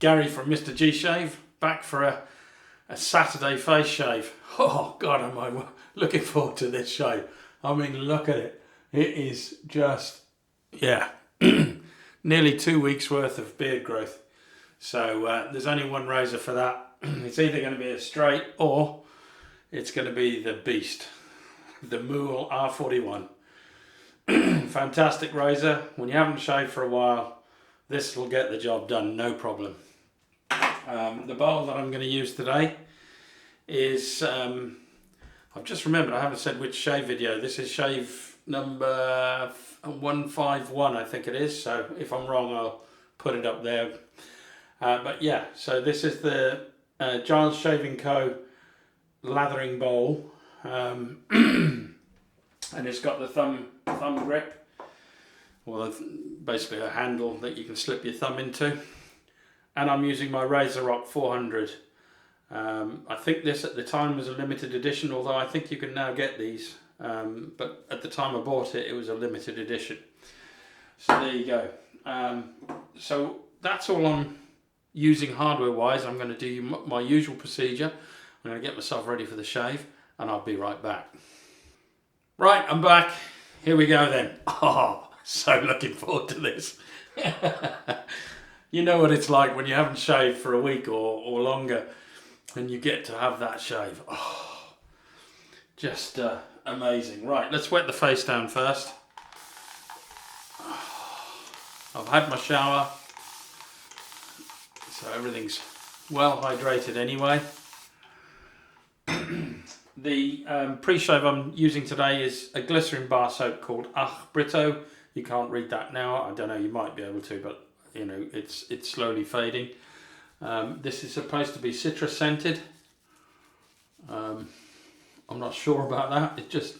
Gary from MrG Shave, back for a Saturday face shave. Oh God, am I looking forward to this shave. I mean, look at it. It is just, yeah, nearly 2 weeks worth of beard growth. So there's only one razor for that. It's either going to be a straight or it's going to be the beast, the Muhle R41. Fantastic razor. When you haven't shaved for a while, this will get the job done, no problem. The bowl that I'm going to use today is, I've just remembered I haven't said which shave video. This is shave number 151, I think it is. So if I'm wrong, I'll put it up there. But yeah, so this is the Giles Shaving Co. Lathering bowl. And it's got the thumb grip, or basically a handle that you can slip your thumb into. And I'm using my Razorock 400. I think this at the time was a limited edition, although I think you can now get these. But at the time I bought it, it was a limited edition. So there you go. So that's all I'm using hardware wise. I'm going to do my usual procedure. I'm going to get myself ready for the shave and I'll be right back. Right, I'm back. Here we go then. Oh, so looking forward to this. You know what it's like when you haven't shaved for a week or longer and you get to have that shave. Oh, just amazing. Right, let's wet the face down first. I've had my shower, so everything's well hydrated anyway. The pre-shave I'm using today is a glycerin bar soap called Ach Britto. You can't read that now. I don't know, you might be able to, but you know, it's slowly fading. This is supposed to be citrus scented. I'm not sure about that. It just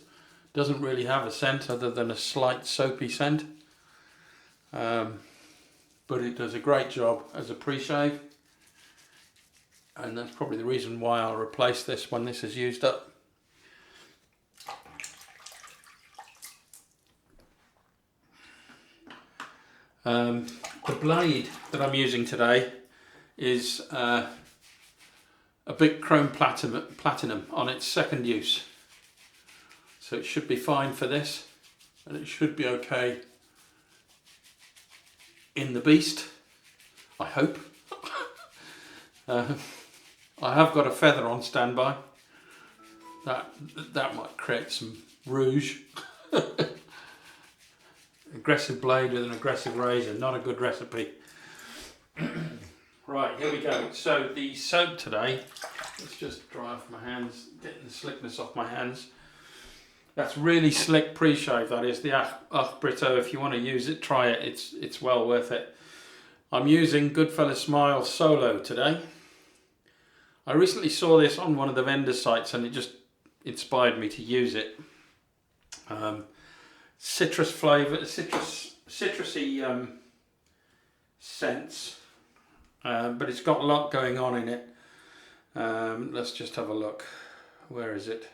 doesn't really have a scent other than a slight soapy scent. But it does a great job as a pre-shave. And that's probably the reason why I'll replace this when this is used up. The blade that I'm using today is a Bic Chrome Platinum on its second use. So it should be fine for this, and it should be okay in the beast, I hope. I have got a feather on standby. That might create some rouge. Aggressive blade with an aggressive razor, not a good recipe. Right, here we go. So the soap today, let's just dry off my hands, getting the slickness off my hands. That's really slick pre-shave, that is the Ach Britto. If you want to use it, try it, it's well worth it. I'm using Goodfellas Smile Solo today. I recently saw this on one of the vendor sites and it just inspired me to use it. Citrus flavour, citrusy scents, but it's got a lot going on in it. Let's just have a look. Where is it?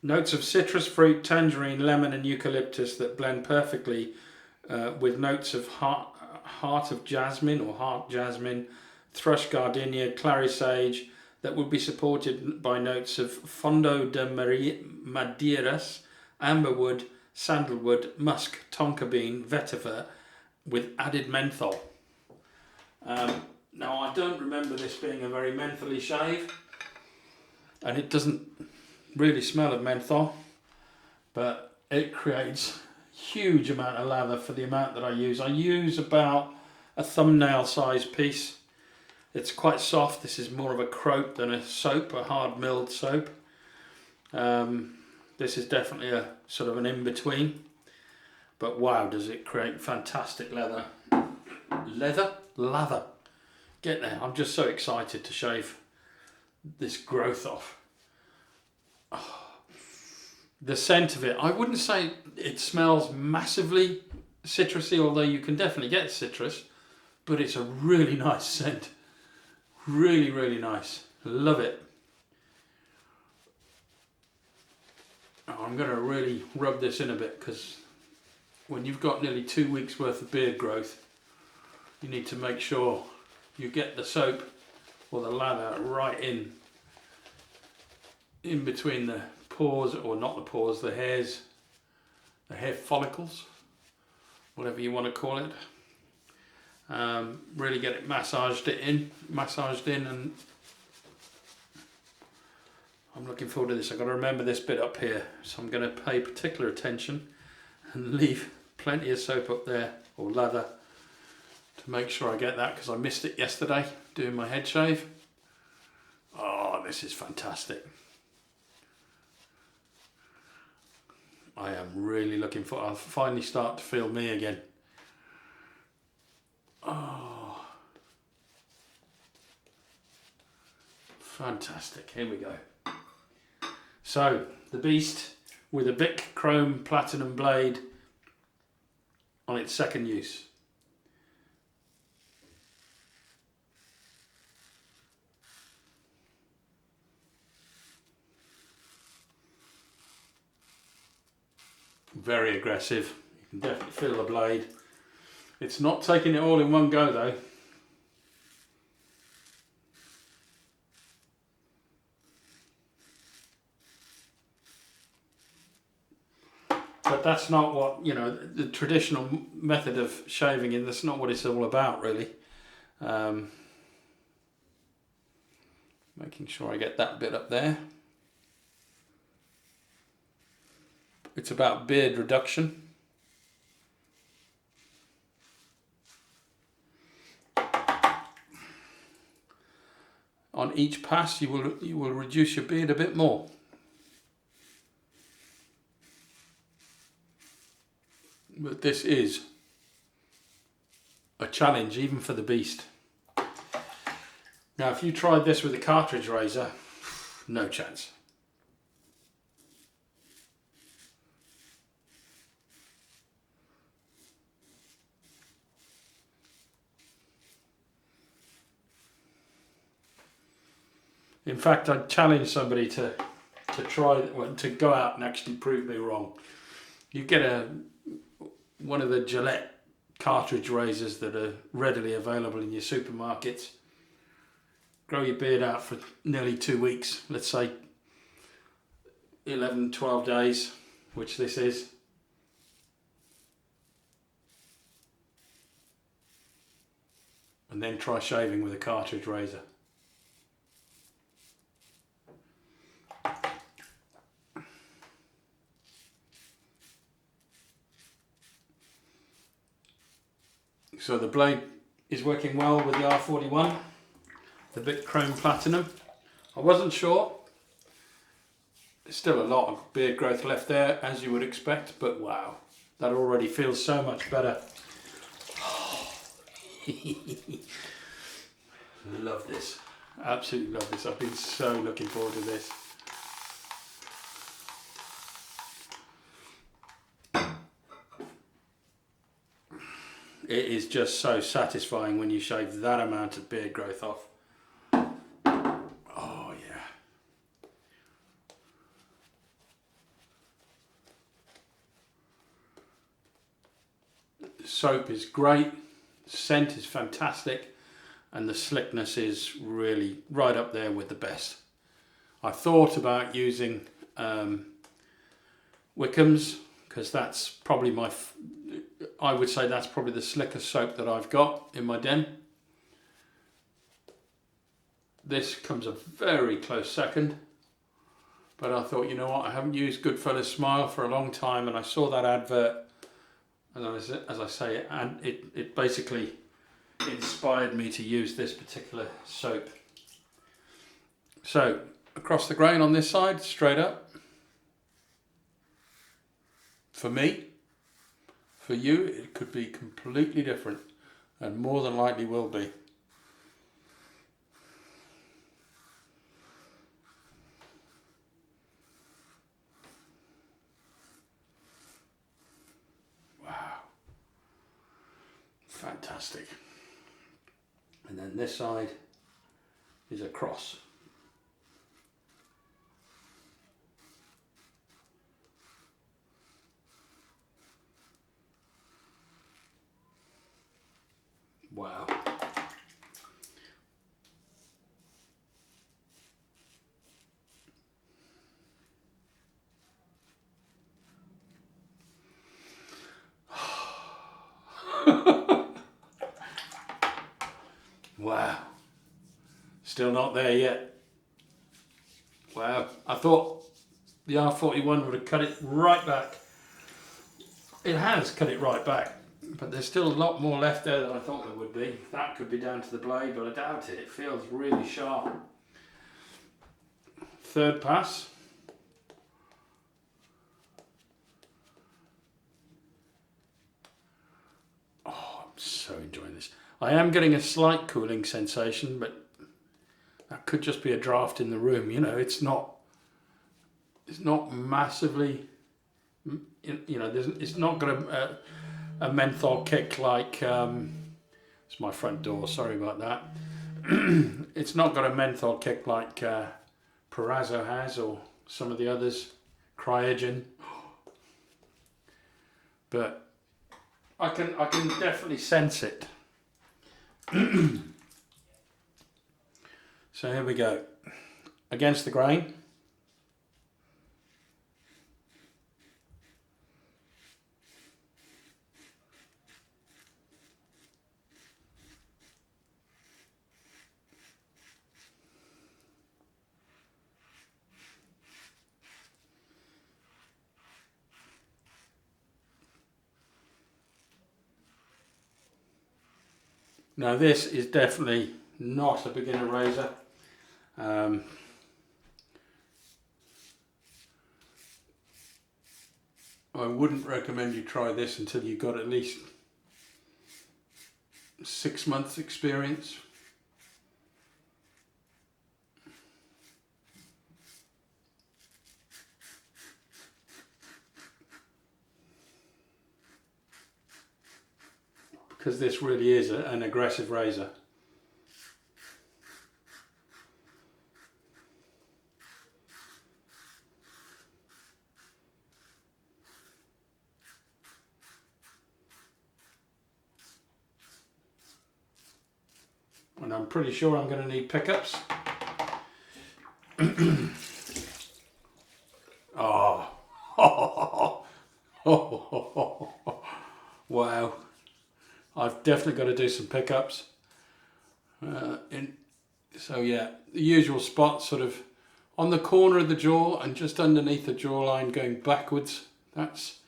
Notes of citrus fruit, tangerine, lemon and eucalyptus that blend perfectly with notes of heart of jasmine or heart jasmine, thrush gardenia, clary sage, that would be supported by notes of fondo de madeiras, amberwood, sandalwood, musk, tonka bean, vetiver, with added menthol. Now I don't remember this being a very mentholy shave, and it doesn't really smell of menthol, but it creates a huge amount of lather for the amount that I use. I use about a thumbnail size piece. It's quite soft. This is more of a crope than a soap, a hard milled soap. This is definitely a sort of an in-between, but wow, does it create fantastic leather. Lather. Get there. I'm just so excited to shave this growth off. Oh, the scent of it, I wouldn't say it smells massively citrusy, although you can definitely get citrus, but it's a really nice scent. Really, really nice. Love it. Oh, I'm going to really rub this in a bit because when you've got nearly 2 weeks worth of beard growth, you need to make sure you get the soap or the lather right in between the pores, or not the pores, the hairs, the hair follicles, whatever you want to call it. Really get it massaged in, and I'm looking forward to this. I've got to remember this bit up here, so I'm going to pay particular attention and leave plenty of soap up there, or lather, to make sure I get that, because I missed it yesterday doing my head shave. Oh, this is fantastic. I am really looking for, I'll finally start to feel me again. Oh, fantastic. Here we go. So, the Beast with a Bic Chrome Platinum blade on its second use. Very aggressive. You can definitely feel the blade. It's not taking it all in one go though. But that's not what, you know, the traditional method of shaving, and that's not what it's all about really. Making sure I get that bit up there. It's about beard reduction. On each pass you will reduce your beard a bit more. But this is a challenge even for the Beast. Now if you tried this with a cartridge razor, no chance. In fact, I'd challenge somebody to try, to go out and actually prove me wrong. You get one of the Gillette cartridge razors that are readily available in your supermarkets. Grow your beard out for nearly 2 weeks, let's say 11, 12 days, which this is. And then try shaving with a cartridge razor. So the blade is working well with the R41, the Bic Chrome Platinum. I wasn't sure. There's still a lot of beard growth left there, as you would expect, but wow, that already feels so much better. Love this. Absolutely love this. I've been so looking forward to this. It is just so satisfying when you shave that amount of beard growth off. Oh yeah. The soap is great, the scent is fantastic, and the slickness is really right up there with the best. I thought about using Wickham's, because that's probably I would say that's probably the slickest soap that I've got in my den. This comes a very close second, but I thought, you know what, I haven't used Goodfellas Smile for a long time, and I saw that advert, and as I say, and it basically inspired me to use this particular soap. So across the grain on this side, straight up. For me, for you, it could be completely different, and more than likely will be. Wow. Fantastic. And then this side is a cross. Wow. Wow. Still not there yet. Wow. I thought the R41 would have cut it right back. It has cut it right back, but there's still a lot more left there than I thought there would be. That could be down to the blade, but I doubt it. It feels really sharp. Third pass. Oh, I'm so enjoying this. I am getting a slight cooling sensation, but that could just be a draft in the room. You know, it's not massively, you know, it's not got a menthol kick like, it's my front door, sorry about that. It's not got a menthol kick like Perazzo has, or some of the others, Cryogen. But I can definitely sense it. So here we go. Against the grain. Now this is definitely not a beginner razor. I wouldn't recommend you try this until you've got at least 6 months experience. Because this really is an aggressive razor. And I'm pretty sure I'm going to need pickups. Oh. Wow. I've definitely got to do some pickups. So yeah, the usual spot sort of on the corner of the jaw and just underneath the jawline going backwards. That's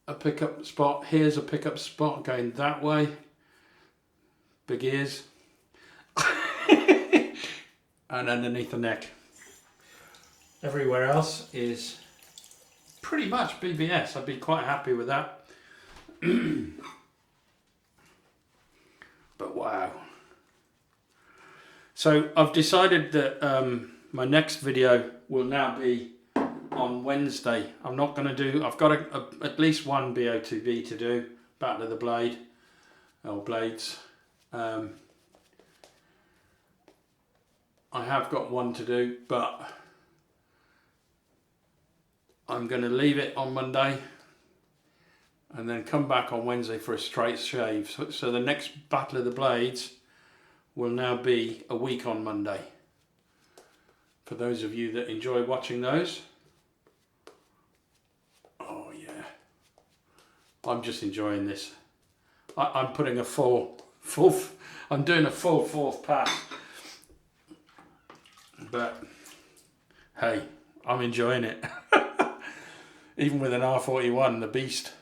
a pickup spot. Here's a pickup spot going that way. Big ears. And underneath the neck. Everywhere else is pretty much BBS. I'd be quite happy with that. But wow. So I've decided that my next video will now be on Wednesday. I'm not going to do, I've got at least one BO2B to do, Battle of the Blade, or Blades. I have got one to do, but I'm going to leave it on Monday and then come back on Wednesday for a straight shave. So the next Battle of the Blades will now be a week on Monday. For those of you that enjoy watching those. Oh yeah. I'm just enjoying this. I'm putting a I'm doing a full fourth pass. But hey, I'm enjoying it. Even with an R41, the beast.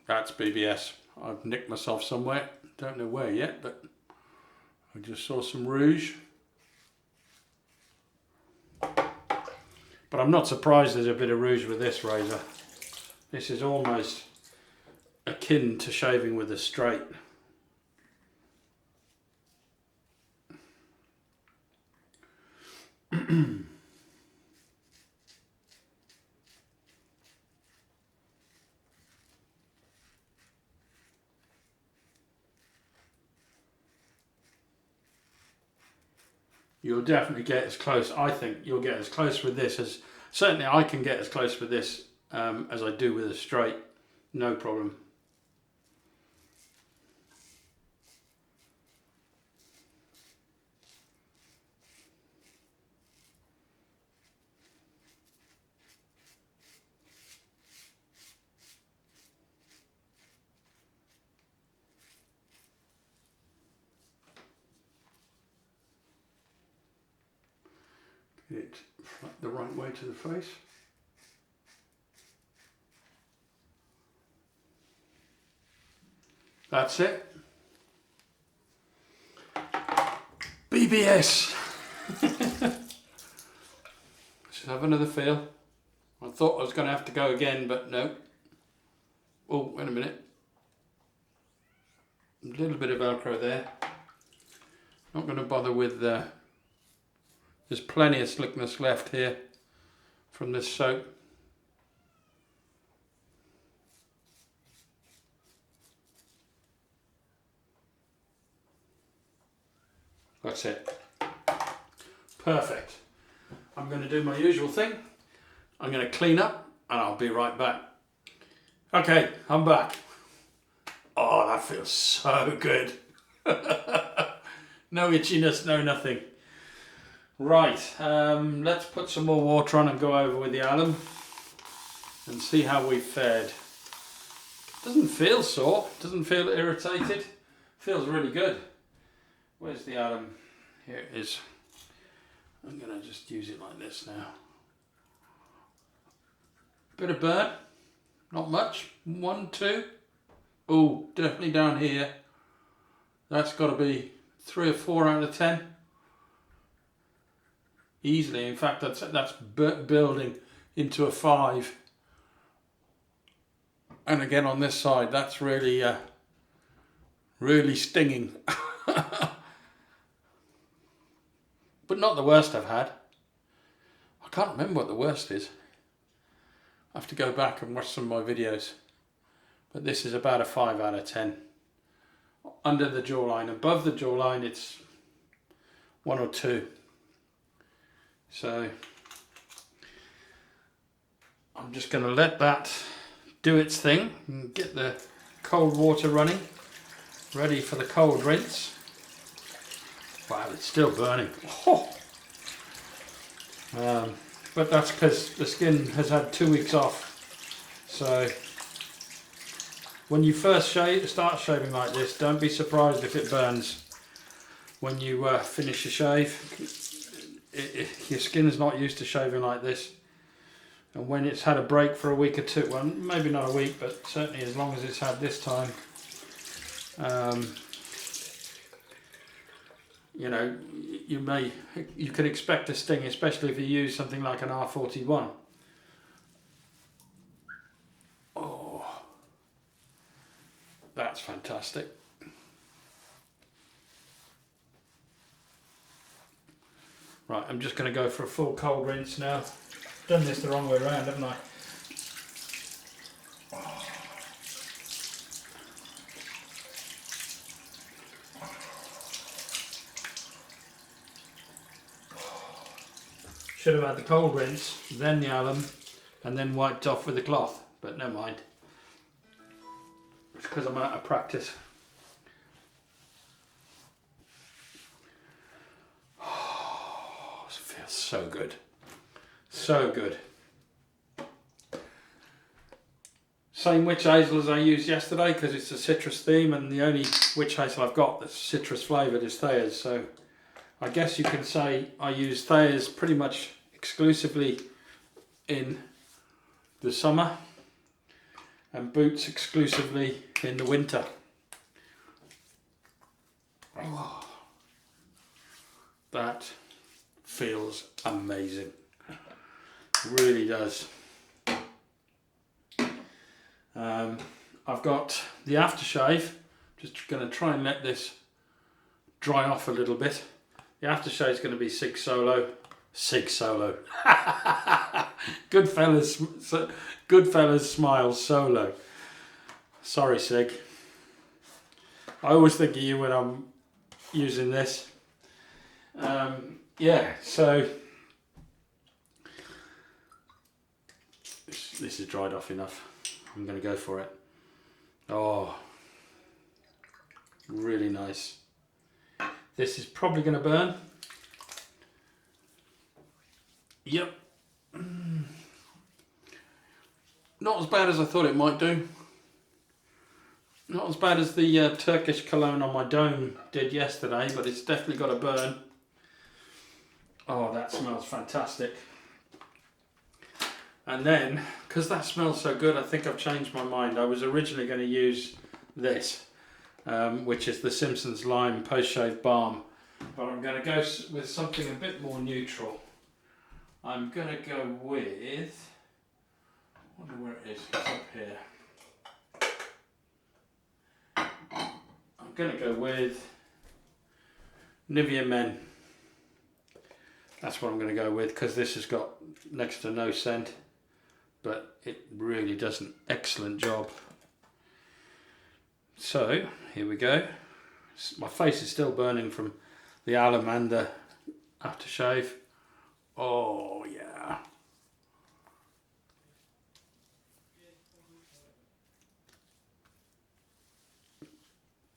That's BBS. I've nicked myself somewhere. Don't know where yet, but I just saw some rouge. But I'm not surprised there's a bit of rouge with this razor. This is almost akin to shaving with a straight. You'll definitely get as close, I think you'll get as close with this as, certainly I can get as close with this as I do with a straight, no problem. Get it the right way to the face. That's it. BBS. Let's have another feel. I thought I was going to have to go again, but no. Oh, wait a minute. A little bit of Velcro there. Not going to bother with there's plenty of slickness left here from this soap. That's it. Perfect. I'm going to do my usual thing. I'm going to clean up and I'll be right back. Okay, I'm back. Oh, that feels so good. No itchiness, no nothing. Right, let's put some more water on and go over with the alum and see how we've fared. Doesn't feel sore, doesn't feel irritated, feels really good. Where's the alum? Here it is. I'm going to just use it like this now. Bit of burn, not much, 1, 2. Oh, definitely down here. That's got to be 3 or 4 out of 10. Easily, in fact, that's building into a 5. And again on this side, that's really, really stinging. But not the worst I've had. I can't remember what the worst is. I have to go back and watch some of my videos. But this is about a 5 out of 10. Under the jawline, above the jawline, it's 1 or 2. So I'm just going to let that do its thing and get the cold water running, ready for the cold rinse. Wow, it's still burning. Oh. But that's because the skin has had 2 weeks off. So when you first start shaving like this, don't be surprised if it burns. When you finish your shave, your skin is not used to shaving like this, and when it's had a break for a week or 2, well, maybe not a week, but certainly as long as it's had this time, you know, you can expect a sting, especially if you use something like an R41. Oh, that's fantastic. Right, I'm just going to go for a full cold rinse now. Done this the wrong way around, haven't I? Should have had the cold rinse, then the alum, and then wiped off with the cloth, but never mind. It's because I'm out of practice. So good, so good. Same witch hazel as I used yesterday because it's a citrus theme, and the only witch hazel I've got that's citrus flavoured is Thayers. So I guess you can say I use Thayers pretty much exclusively in the summer and Boots exclusively in the winter. Oh, that feels amazing, really does. I've got the aftershave, just going to try and let this dry off a little bit. The aftershave is going to be 6 solo, Sig solo. Goodfellas smile solo. Sorry, Sig. I always think of you when I'm using this. Yeah, so this is dried off enough. I'm going to go for it. Oh, really nice. This is probably going to burn. Yep. Not as bad as I thought it might do. Not as bad as the Turkish cologne on my dome did yesterday, but it's definitely got a burn. Oh, that smells fantastic. And then, because that smells so good, I think I've changed my mind. I was originally going to use this, which is the Simpsons Lime Post-Shave Balm. But I'm going to go with something a bit more neutral. I'm going to go with... I wonder where it is. It's up here. I'm going to go with Nivea Men. That's what I'm going to go with, because this has got next to no scent, but it really does an excellent job. So here we go. My face is still burning from the alum and the aftershave. Oh yeah.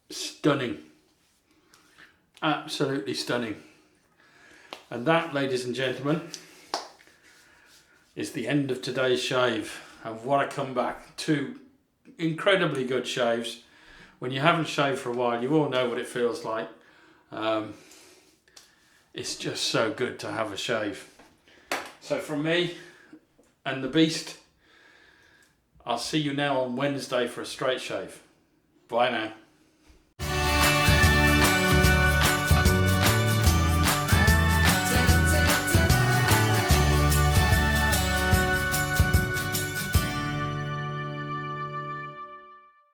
Stunning. Absolutely stunning. And that, ladies and gentlemen, is the end of today's shave. And what a comeback. 2 incredibly good shaves. When you haven't shaved for a while, you all know what it feels like. It's just so good to have a shave. So from me and the Beast, I'll see you now on Wednesday for a straight shave. Bye now.